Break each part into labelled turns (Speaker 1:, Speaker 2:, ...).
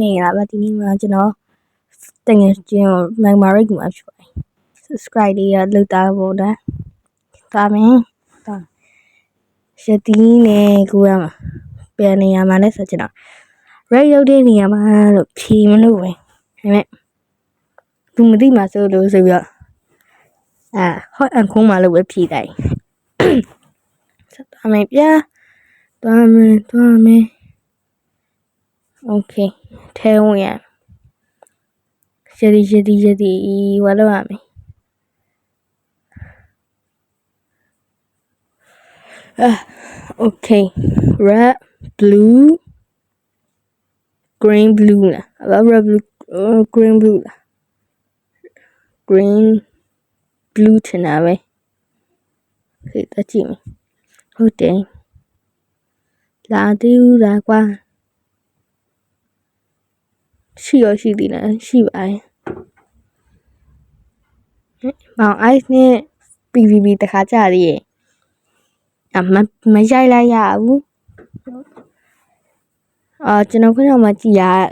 Speaker 1: mẹ là ba tí mà cho nó tình chiều mà rít mà subscribe đi lưu ta vô đó ta mẹ ta sẽ tí nè cô em à bây này mà nó sẽ cho nó rít đâu đi nè mà được thì mà nó vậy mẹ tôi mới đi mà sơ được rồi à hỏi ăn không mà được thì đây ta mẹ ya ta mẹ ok theo nha jadi what about me okay red blue green blue nè red blue green blue green blue thế nào vậy thì ta chỉ thôi để là tiêu ra qua xíu đi nè xíu ai bảo ai nè PVP ta khá trả đi à mà dạy lại à u cho nó có nào mà chỉ à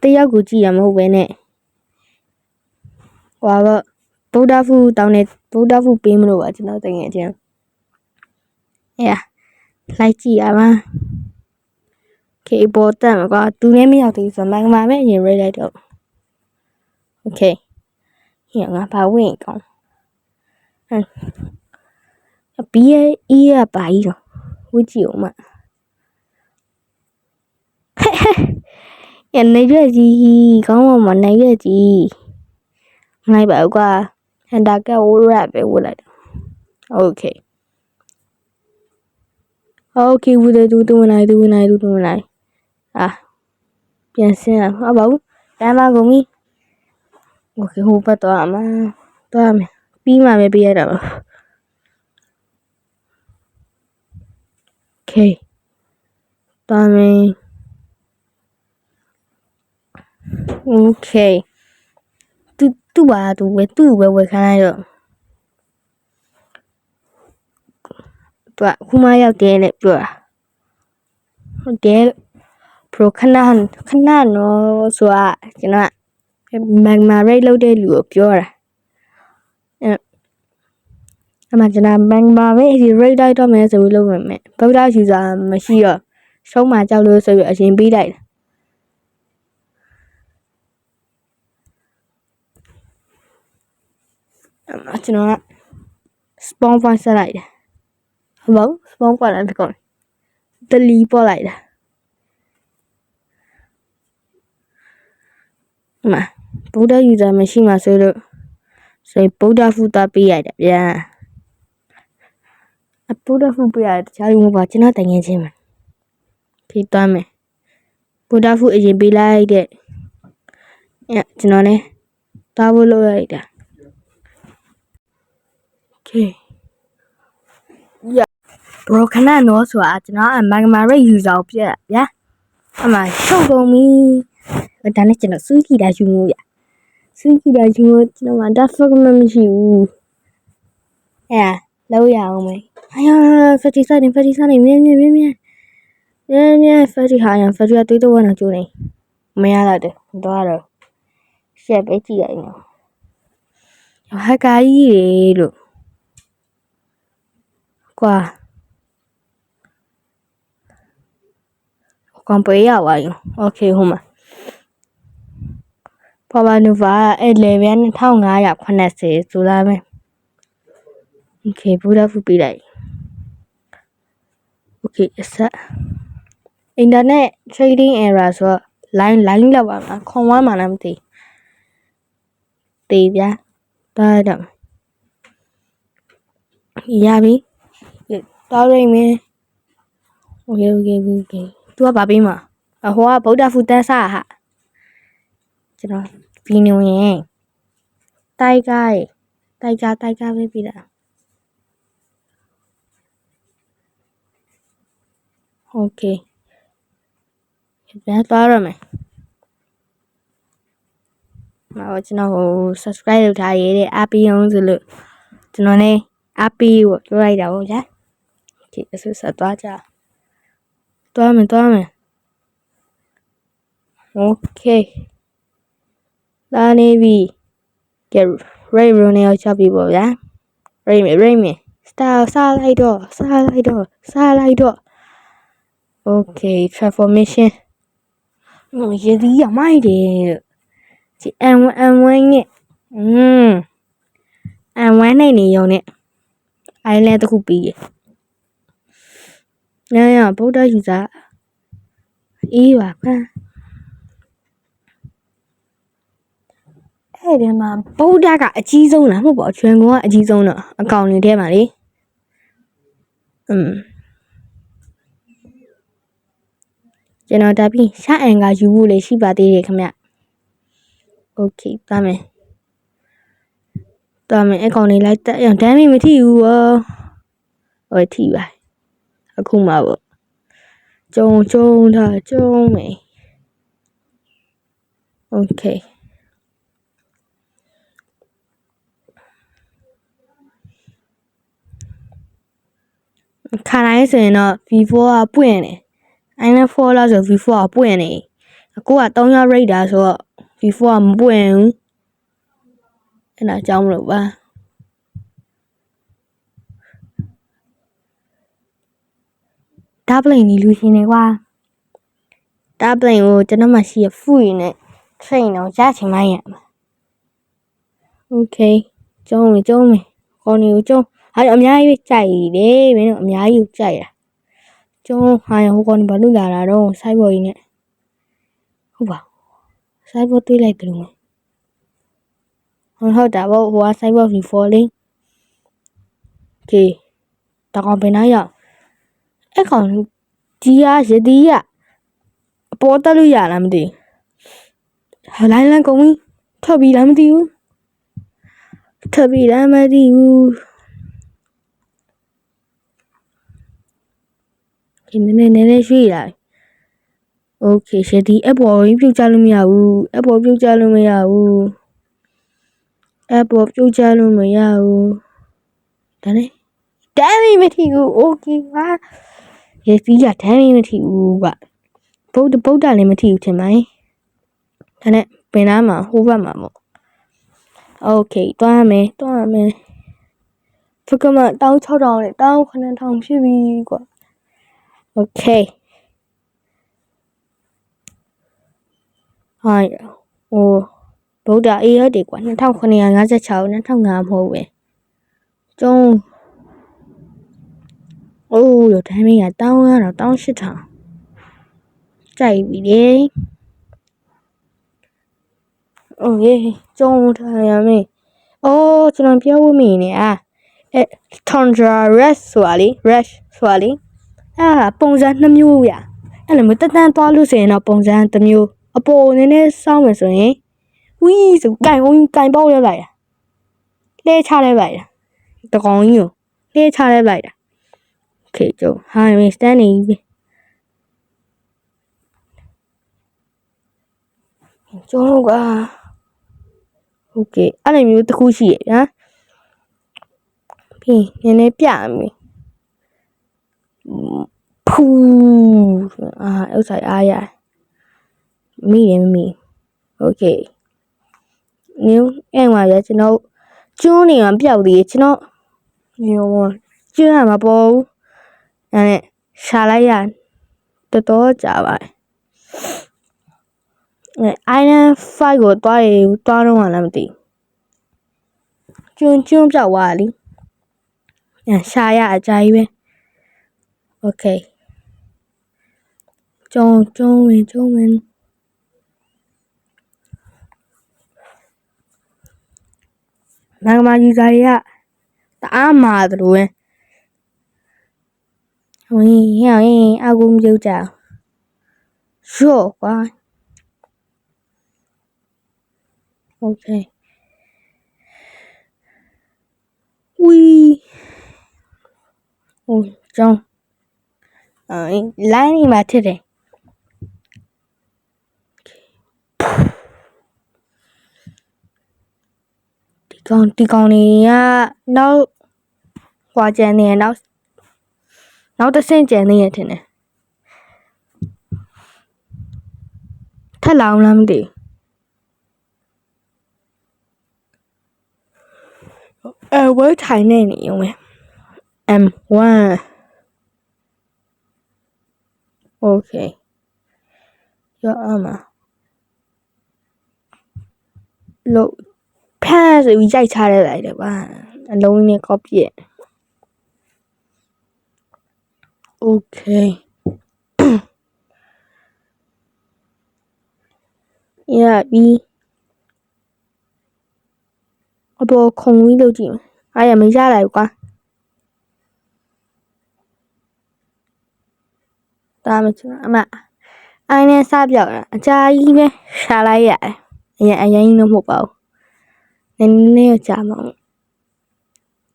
Speaker 1: tây áo của chị à mà về nè qua vợ bố đa phu tao này bố đa phu pin rồi cho nó tình nghe chưa yeah lại chị à mà cái bộ tao mà qua tu nghe mấy học thì sao mà mấy gì rồi đây được ok hiện à bảo vệ con bia ia bài rồi với chịu mà nhận này là gì có mà này là gì này bảo qua anh đã cái ô rap về lại ok ok vừa đây tôi này àပြန်စင်းอ่ะဘာဘူးတမ်းမကုန်ပြီโอเคဟိုဘက်တော့မှာတော့မယ်ပြီးမှပဲပြရတာပါโอเคတော့မယ်โอเคသူ့ပါသူပဲဝယ်ခိုင်းလိုက်တော့သူကခုမှရောက်တယ်နဲ့ပြောတာဟုတ်တယ်ပရိုခဏနော်ဆိုတာကျွန်တော်မန်မာရိတ်လုပ်တဲ့လူကိုပြောတာအမှကျွန်တော်မန်မာရိတ်ဒီရိတ်လိုက်တော့မယ်ဆိုပြီးလုပ်မယ်ဗုဒ္ဓယူဇာမရှိတော့ရှုံးမှကြောက်လို့ဆိုပြီးအရင်ပေးလိုက်တာကျွန်တော်က spawn point ဆက်လိုက်တယ်ဟုတ်ပါဘူး spawn point လည်းကောင်းတလီပေါ်လိုက်တာမှာဗုဒ္ဓယူဇာမရှိမှဆိုလို့ဆိုဗုဒ္ဓဖူတာပေးရတာဗျာဗုဒ္ဓဖူပေးရတခြားလူမပါကျွန်တော်တိုင်ငယ်ချင်းမှာဖိသွားမယ်ဗုဒ္ဓဖူအရင်ပေးလိုက်တဲ့ကျွန်တော်လည်းတားဖို့လုပ်လိုက်တာโอเคဘရိုခဏနော်ဆိုတာကျွန်တော်မန်မာရိတ်ယူဇာကိုပြက်ဗျာအမှရှုပ်ကုန်ပြီဒါနဲ့ကျွန်တော်စူးကြည့်တာယူမို့ရစူးကြည့်တာယူမို့ကျွန်တော်ကဒါဖက်မရှိဘူးလောက်ရအောင်မေးဖက်တီစားနေမြဲဖက်တီဟာရဖက်တီတွေးတော့နော်ကျိုးနေမရတော့တယ်တော့ရှက်ပဲကြည့်ရအောင်ဟာကာကြီးလို့ကွာကွန်ပေးရပါရောโอเคဟိုမှာပေါ်ပါနိုဗာlevel 1580ဆိုလာမယ်โอเคဘူဒါဖူပေးလိုက်โอเคအဆက် internet trading error ဆိုတော့ line လောက်ပါမှာခွန်ဝမ်းမှလည်းမသိဗျာတော့ရပြီတော်ရိမ့်မယ်โอเคသူကဘာပေးမှာဟိုကဗုဒ္ဓဖူတန်းစားဟာကျွန်တော်ဗီနိုရင်တိုက်ကားပဲပြီးတာโอเคပြန်သွားရမယ်ကျွန်တော် subscribe လုပ်ထားရတဲ့အားပေးအောင်ဆိုလို့ကျွန်တော်လည်းအားပေးဖို့ပြောလိုက်တာပေါ့ဗျာဒီအဆူဆက်သွားကြသွားမယ် Okay လာနေပြီ get ready ရိုနေအောင်ချပြီပေါ့ဗျာ ready style စားလိုက်တော့ Okay transformation ရေဒီရမိုက်တယ်ဒီ M1 နဲ့M1 နဲ့နေရုံနဲ့အိုင်လဲတစ်ခုပြီးရညဗုဒ္ဓယူစားအေးပါခါအဲ့ဒီမှာဗုဒ္ဓကအကြီးဆုံးလားမဟုတ်ပါဘူး全国ကအကြီးဆုံးတော့အကောင်တွေထဲမှာလေကျွန်တော်ဒါပြီးရှာအန်ကယူဖို့လေရှိပါသေးတယ်ခင်ဗျ Okay သွားမယ်အကောင်တွေလိုက်တက်အောင်ဒမ်းမီမထိဘူးဟိုထိပါအခုမှပေါ့ကျုံမယ် Okay ခါတိုင်းဆိုရင်တော့ V4 ကပွင့်တယ်iPhone 4လောက်ဆို V4 ကပွင့်နေအခုက3ရောက် rate တာဆိုတော့ V4 ကမပွင့်ဘူးအဲ့ဒါကြောင့်မလို့ပါဒါပလိန်နေလူရှင်နေကွာဒါပလိန်ကိုကျွန်တော်မှရှိရဖူးရင်နဲ့ train တော့ရချင်မှရမှာ Okay ကျုံးမယ်ခေါင်းတွေကိုကျုံးဟာအများကြီးကြိုက်တယ်မင်းတို့အများကြီးကြိုက်တာကျုံးဟာဟိုကောင်ဘာလို့လာတာတော့ဆိုက်ဘော်ကြီးနဲ့ဟုတ်ပါဆိုက်ဘော်တွေးလိုက်တယ်လို့ဟုတ်တာပေါ့ဟိုကဆိုက်ဘော် V4 လေး Okay တကောင်ဘယ်နှရောက်အဲ့ကောင်ဒီရဒီအပေါ်တက်လို့ရလားမသိဘူးလိုင်းကုန်ပြီထွက်ပြီလားမသိဘူးဒီနည်းရွှေ့လာ Okay ရှဒီအပေါ်ပြုတ်ချလို့မရဘူးဒါနဲ့ဒမ်းမီမထီဘူး Okay ဟာရေပြီးရဒမ်းမီမထီဘူးကဗုဒ္ဓလည်းမထီဘူးထင်ပါရဲ့ဒါနဲ့ပင်သားမှာဟိုဘက်မှာပေါ့ Okay သွားမယ်ဖကမ16,000နဲ့19,000ဖြစ်ပြီကွာ Okay ဟာဟိုဗုဒ္ဓအေးရတယ်ကွာ2956 2005မဟုတ်ပဲကျုံးအိုးရထိုင်းမင်းက1,800ကြိုက်ပြီလေโอเคကျုံးထားရမယ်ကျွန်တော်ပြောဖို့မင်းနေTundra Rush ဆိုတာလေပုံစံ2မျိုးရအဲ့လိုမျိုးတက်တန်းသွားလို့ဆိုရင်တော့ပုံစံ1မျိုးအပေါ်နည်းနည်းစောင်းမယ်ဆိုရင်ဝီးဆိုကင်ပေါက်ရလိုက်လဲချလဲလိုက်တကောင်ကြီးကိုလဲချလဲလိုက်Okay ကျုံဟာမင်းစတန်နေပြီကျုံးကOkay အဲ့လိုမျိုးတစ်ခုရှိရဗျာပြီးနည်းနည်းပြမယ်ဖူးဥစ္စာအားရမိတယ်မီ Okay နင်းအဲ့မှာရကျွန်တော်ကျွန်းနေမှာပျောက်သေးတယ်ကျွန်တော်ကျွန်းမှာပေါ်ဘူးအဲ့နဲ့ရှာလိုက်ရတော်တော်ကြာပါတယ်Island 5ကိုသွားတော့မှလည်းမသိကျွန်းပြောက်သွားလीရှာရအကြာကြီးပဲ Okay ကျုံဝင်မင်္ဂမာကြီးစားရတအားမာတယ်လို့ဟင်းအကူမပြုတ်ကြရော့ကွာ Okay ဝီကျုံလိုင်းနေမှာထစ်တယ်ဒီကောင်တွေကနောက်ဟွာကျန်နေနောက်တစ်ဆင့်ကျန်နေရထင်တယ်ထ က်လာအောင်လားမသိဘူးဝတ်ထိုင်နေနေရုံပဲ M1 Okay ရောအမလို့ဖမ်းဆိုပြီးရိုက်ချတဲ့လိုက်တယ်ပါအလုံးနဲ့ copy ရဲ့ Okay ရပြီအပေါ်ခုံကြီးလုပ်ကြည့်မယ်အားရမရလိုက်ဘူးကွာဒါမှချင်အမအိုင်းနဲ့စပြောက်တာအကြာကြီးပဲရှာလိုက်ရတယ်အရင်တော့မဟုတ်ပါဘူးနည်းနည်းကြာမှာ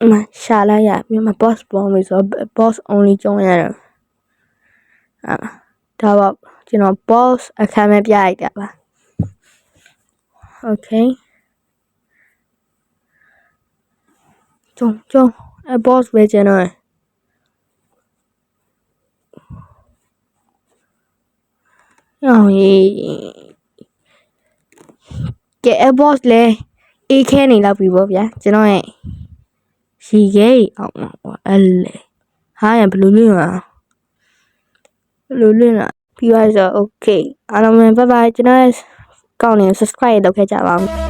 Speaker 1: အမရှာလိုက်ရပြီးမှ boss ပေါ်မယ်ဆိုတော့ boss only ကျုံးရတယ်ဒါတော့ကျွန်တော် boss အခန်းပဲပြလိုက်တာပါ Okay ကျုံboss ပဲကျွန်တော်ကဲ boss လဲအေးခဲနေလောက်ပြီပေါ့ဗျာကျွန်တော်ရဲ့ရီခဲအောင်အဲ့လေဟာရဘလူးလွင့်လာပြီးသွားဆို Okay အားလုံးပဲ bye bye ကျွန်တော်ကောင်းနေ subscribe လုပ်ခဲ့ကြပါဦး